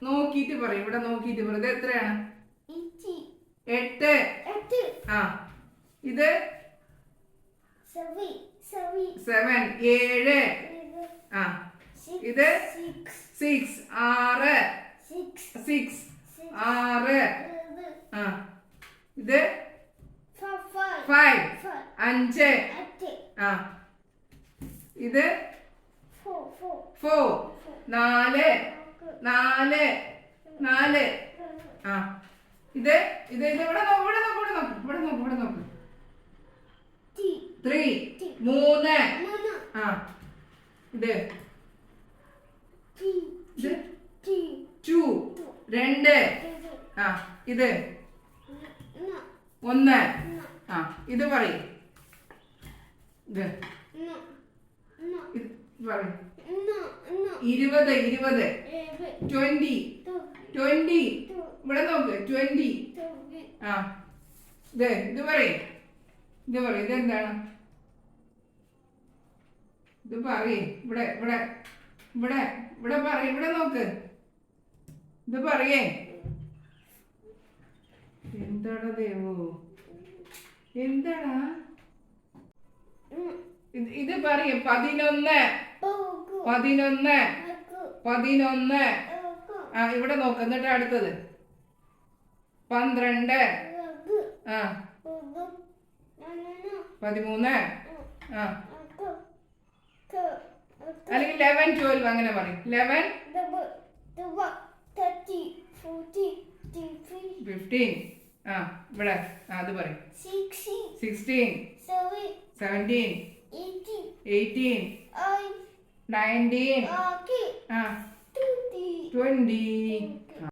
നോക്കിയിട്ട് പറയും. ഇവിടെ നോക്കിയിട്ട് പറയും. ഇത് എത്രയാണ്? 8. ആ ഇത് 7. 7. ആ ഇത് 6. 6. 6. ആ ഇത് 5. 5. ആ ഇത് 4. 4. 4. 4. ആ ഇത് ഇവിടെ നോക്ക്. 3. 3. ആ ഇത് 2. 2. ആ ഇത് 1. ആ ഇത് പറയും. ഇത് പറയും. 20. 20. ഇവിടെ നോക്ക്. 20. ആ ഇത് പറയും. ഇതെന്താണ്? ഇത് പറയും. ഇവിടെ പറയും. ഇവിടെ നോക്ക്. ഇത് പറയേ. എന്താടാ ദേവു? എന്താടാ ഇത് പറയും. 11. 11. ആ ഇവിടെ നോക്ക്. എന്നിട്ട് അടുത്തത് 12. ആ 13. ആ അല്ലെങ്കിൽ 11, 12 അങ്ങനെ പറയും. 11, 15. ആ ഇവിടെ അത് പറയും. 16, 17, 18, 19, 20.